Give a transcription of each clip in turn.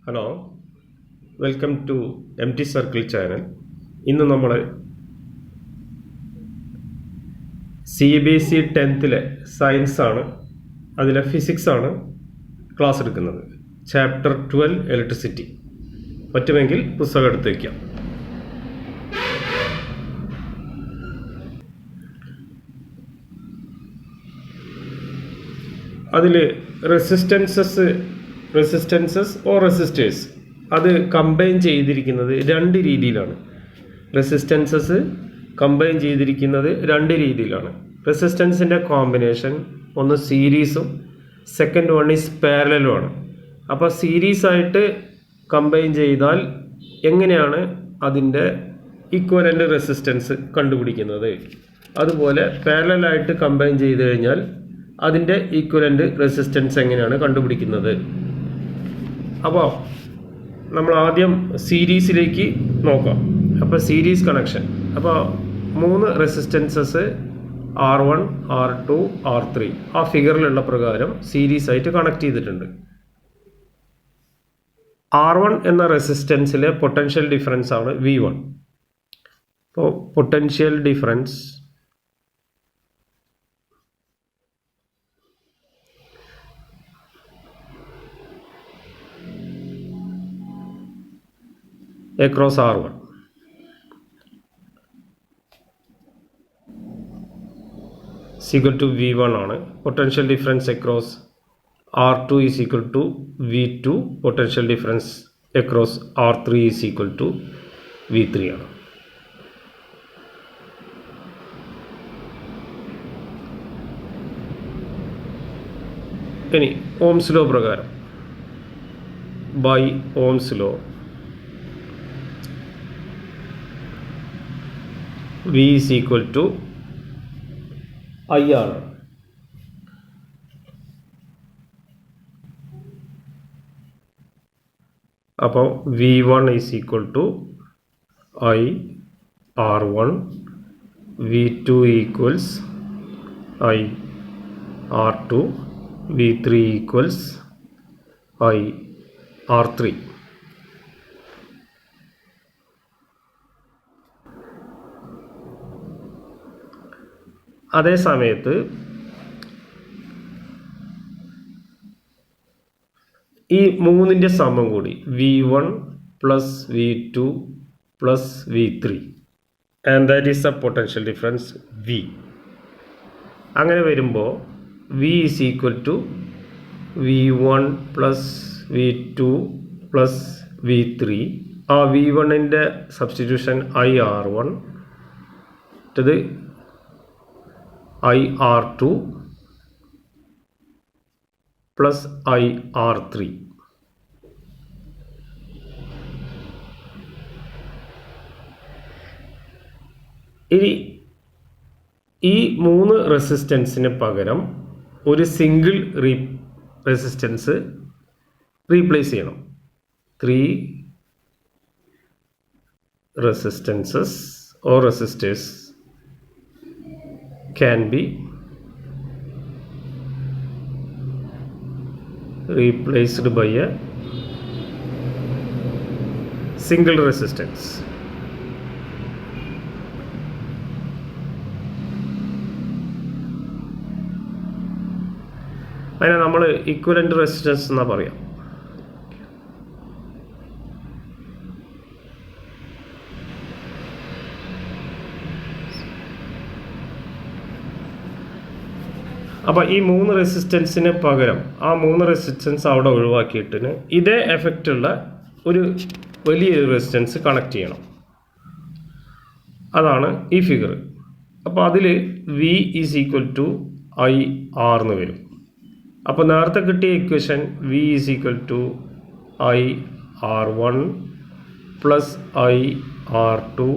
Hello, welcome to MT circle channel. ഇന്ന് നമ്മൾ Cbse 10th സയൻസാണ്, അതിലെ ഫിസിക്സാണ് ക്ലാസ് എടുക്കുന്നത്. Chapter 12 electricity. പറ്റുമെങ്കിൽ പുസ്തകം എടുത്ത് വയ്ക്കാം. അതിൽ റെസിസ്റ്റൻസസ് ഓർ റെസിസ്റ്റേഴ്സ് അത് കമ്പൈൻ ചെയ്തിരിക്കുന്നത് രണ്ട് രീതിയിലാണ്. റെസിസ്റ്റൻസസ് കമ്പൈൻ ചെയ്തിരിക്കുന്നത് രണ്ട് രീതിയിലാണ്. റെസിസ്റ്റൻസിൻ്റെ കോമ്പിനേഷൻ ഒന്ന് സീരീസും സെക്കൻഡ് വൺ ഈസ് പാരലലുമാണ്. അപ്പോൾ സീരീസായിട്ട് കമ്പൈൻ ചെയ്താൽ എങ്ങനെയാണ് അതിൻ്റെ ഈക്വലൻ്റ് റെസിസ്റ്റൻസ് കണ്ടുപിടിക്കുന്നത്, അതുപോലെ പാരലലായിട്ട് കമ്പൈൻ ചെയ്ത് കഴിഞ്ഞാൽ അതിൻ്റെ ഈക്വലൻ്റ് റെസിസ്റ്റൻസ് എങ്ങനെയാണ് കണ്ടുപിടിക്കുന്നത്. അപ്പോൾ നമ്മൾ ആദ്യം സീരീസിലേക്ക് നോക്കാം. അപ്പോൾ സീരീസ് കണക്ഷൻ, അപ്പോൾ 3 റെസിസ്റ്റൻസസ് R1, R2, R3 ആ ഫിഗറിലുള്ള പ്രകാരം സീരീസ് ആയിട്ട് കണക്ട് ചെയ്തിട്ടുണ്ട്. R1 എന്ന റെസിസ്റ്റൻസിലെ പൊട്ടൻഷ്യൽ ഡിഫറൻസ് ആണ് V1. അപ്പോൾ potential difference across R1 is equal to V1 ആണ്. Potential difference across R2 is equal to V2. Potential difference across R3 is equal to V3 ആണ്. ഇനി ഓംസ് ലോ പ്രകാരം, by Ohm's law V is equal to IR. അപ്പോൾ V1 is equal to I R1, V2 equals I R2, V3 equals I R3. അതേ സമയത്ത് ഈ മൂന്നിൻ്റെ സമം കൂടി V1 plus V2 plus V3 and that is the potential difference V. അങ്ങനെ വരുമ്പോൾ V is equal to V1 plus V2 plus V3. ആ V1ൻ്റെ substitution IR1, ഇത് IR2 പ്ലസ് IR3. ഇനി ഈ 3 റെസിസ്റ്റൻസിന് പകരം ഒരു സിംഗിൾ റെസിസ്റ്റൻസ് റീപ്ലേസ് ചെയ്യണം. 3 resistances or resistors can be replaced by a single resistance. അതിനെ നമ്മൾ ഈക്വലൻ്റ് റെസിസ്റ്റൻസ് എന്നാ പറയാം. അപ്പോൾ ഈ 3 റെസിസ്റ്റൻസിന് പകരം ആ 3 റെസിസ്റ്റൻസ് അവിടെ ഒഴിവാക്കിയിട്ടിന് ഇതേ എഫക്റ്റുള്ള ഒരു വലിയൊരു റെസിസ്റ്റൻസ് കണക്ട് ചെയ്യണം. അതാണ് ഈ ഫിഗർ. അപ്പോൾ അതിൽ V is equal to IR എന്ന് വരും. അപ്പോൾ നേരത്തെ കിട്ടിയ equation V is equal to IR1 plus IR2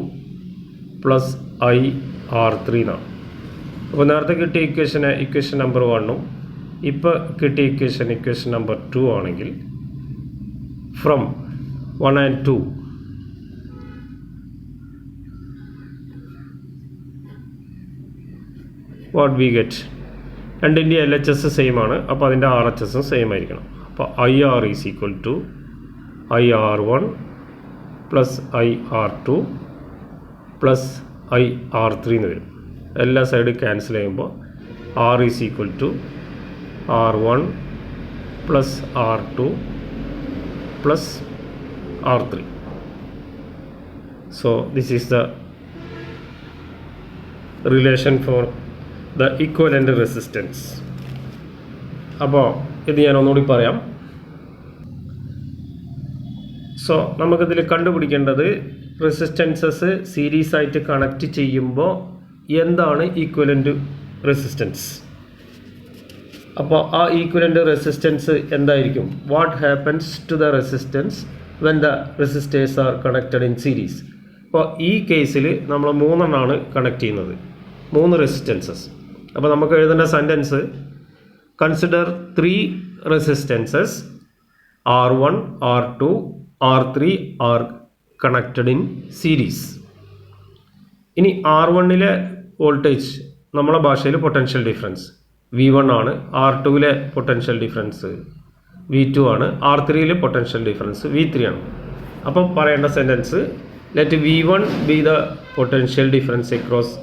plus IR3 എന്നാണ്. അപ്പോൾ നേരത്തെ കിട്ടിയ ഇക്വേഷൻ നമ്പർ 1ഉം ഇപ്പോൾ കിട്ടിയ ഇക്വേഷൻ നമ്പർ 2 ആണെങ്കിൽ from 1 and 2 what we get, രണ്ടിൻ്റെ LHS സെയിം ആണ്. അപ്പോൾ അതിൻ്റെ RHS സെയിം ആയിരിക്കണം. അപ്പോൾ IR is equal to IR1 plus IR2 plus IR3 എന്ന് വരും. എല്ലാ സൈഡ് ക്യാൻസൽ ചെയ്യുമ്പോൾ R is equal to R1 plus R2 plus R3. So this is the relation for the equivalent resistance. അപ്പോൾ ഇത് ഞാൻ ഒന്നുകൂടി പറയാം. സോ നമുക്കിതിൽ കണ്ടുപിടിക്കേണ്ടത് റെസിസ്റ്റൻസസ് സീരീസ് ആയിട്ട് കണക്ട് ചെയ്യുമ്പോൾ എന്താണ് ഈക്വലൻ്റ് റെസിസ്റ്റൻസ്. അപ്പോൾ ആ ഈക്വലൻ്റ് റെസിസ്റ്റൻസ് എന്തായിരിക്കും? What happens to the resistance when the resistors are connected in series. അപ്പോൾ ഈ കേസിൽ നമ്മൾ 3 എണ്ണമാണ് കണക്ട് ചെയ്യുന്നത്, 3 റെസിസ്റ്റൻസസ്. അപ്പോൾ നമുക്ക് എഴുതേണ്ട sentence consider 3 resistances R1, R2, R3 R connected in series. ഇനി R1ലെ വോൾട്ടേജ് നമ്മളെ ഭാഷയിൽ പൊട്ടൻഷ്യൽ ഡിഫറൻസ് V1 ആണ്, R2ലെ പൊട്ടൻഷ്യൽ ഡിഫറൻസ് V2 ആണ്, R3ലെ പൊട്ടൻഷ്യൽ ഡിഫറൻസ് V3 ആണ്. അപ്പോൾ പറയേണ്ട sentence let V1 B the potential difference across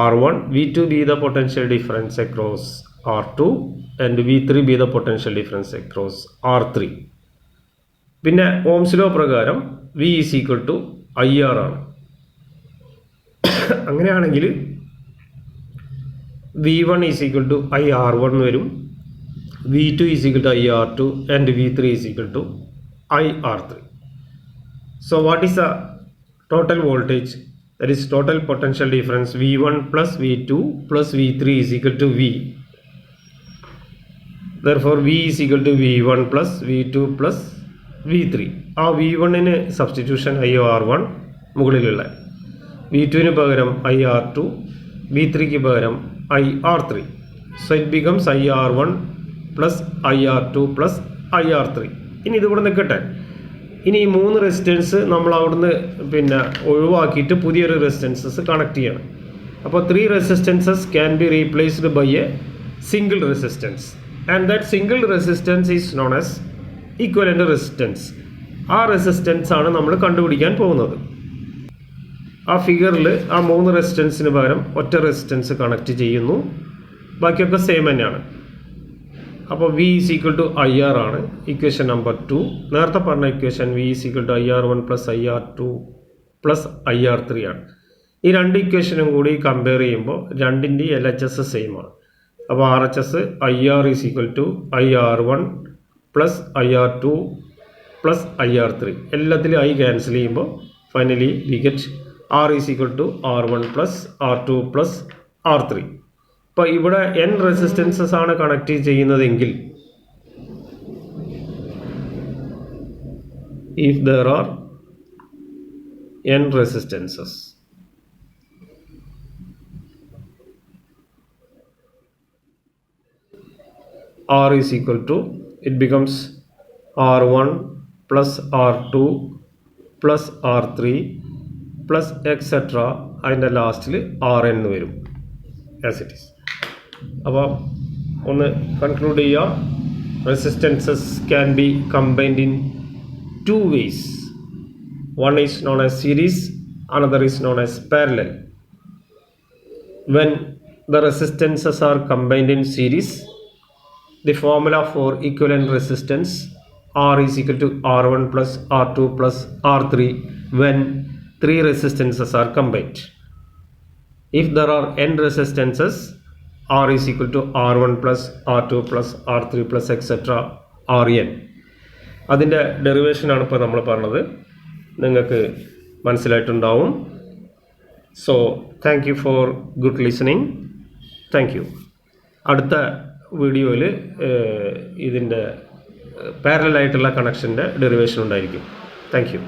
R1, V2 be the potential difference across R2 and V3 be the potential difference across R3. പിന്നെ Ohm's law പ്രകാരം V is equal to IR ആണ്. അങ്ങനെയാണെങ്കിൽ V1 is equal to IR1 വരും, V2 is equal to IR2 and V3 is equal to IR3. So what is the total voltage? That is total potential difference V1 plus V2 plus V3 is equal to V. Therefore V is equal to V1 plus V2 plus V3. ആ V1ന് substitution IR1 മുകളിലുള്ള, V2ന് പകരം IR2, V3ക്ക് പകരം IR3. So it becomes IR1 plus IR2 plus IR3. ഇനി ഇതിവിടെ നിൽക്കട്ടെ. ഇനി ഈ 3 resistance നമ്മൾ അവിടുന്ന് പിന്നെ ഒഴിവാക്കിയിട്ട് പുതിയൊരു റെസിസ്റ്റൻസസ് കണക്ട് ചെയ്യണം. അപ്പോൾ 3 resistances can be replaced by a single resistance and that single resistance is known as equivalent resistance. ആ റെസിസ്റ്റൻസ് ആണ് നമ്മൾ കണ്ടുപിടിക്കാൻ പോകുന്നത്. ആ ഫിഗറിൽ ആ 3 റെസിസ്റ്റൻസിന് പകരം ഒറ്റ റെസിസ്റ്റൻസ് കണക്ട് ചെയ്യുന്നു, ബാക്കിയൊക്കെ സെയിം തന്നെയാണ്. അപ്പോൾ V is equal to IR ആണ് ഇക്വേഷൻ നമ്പർ 2. നേരത്തെ പറഞ്ഞ equation V is equal to IR1 plus IR2 plus IR3 ആണ്. ഈ 2 ഇക്വേഷനും കൂടി കമ്പയർ ചെയ്യുമ്പോൾ രണ്ടിൻ്റെ LHS സെയിം ആണ്. അപ്പോൾ RHS IR is equal to IR1 plus IR2 plus IR3. എല്ലാത്തിലും I ക്യാൻസൽ ചെയ്യുമ്പോൾ finally we get R is equal to R1 plus R2 plus R3. ഇപ്പോൾ ഇവിടെ N റെസിസ്റ്റൻസസ് ആണ് കണക്ട് ചെയ്യുന്നതെങ്കിൽ if there are N resistances, R is equal to, it becomes R1 plus R2 plus R3 plus etc. അതിൻ്റെ ലാസ്റ്റിൽ RN വരും as it is. അപ്പോൾ ഒന്ന് conclude ചെയ്യുക. Resistances can B combined in 2 ways. One is known as series, another is known as parallel. When the resistances are combined in series, the formula for equivalent resistance R is equal to R1 plus R2 plus R3 when 3 resistances are combined. If there are N resistances, R is equal to R1 plus R2 plus R3 plus etc. Rn. അതിൻ്റെ ഡെറിവേഷനാണ് ഇപ്പോൾ നമ്മൾ പറഞ്ഞത്. നിങ്ങൾക്ക് മനസ്സിലായിട്ടുണ്ടാവും. So thank you for good listening. Thank you. അടുത്ത വീഡിയോയിൽ ഇതിൻ്റെ parallel ആയിട്ടുള്ള കണക്ഷൻ്റെ ഡെറിവേഷൻ ഉണ്ടായിരിക്കും. Thank you.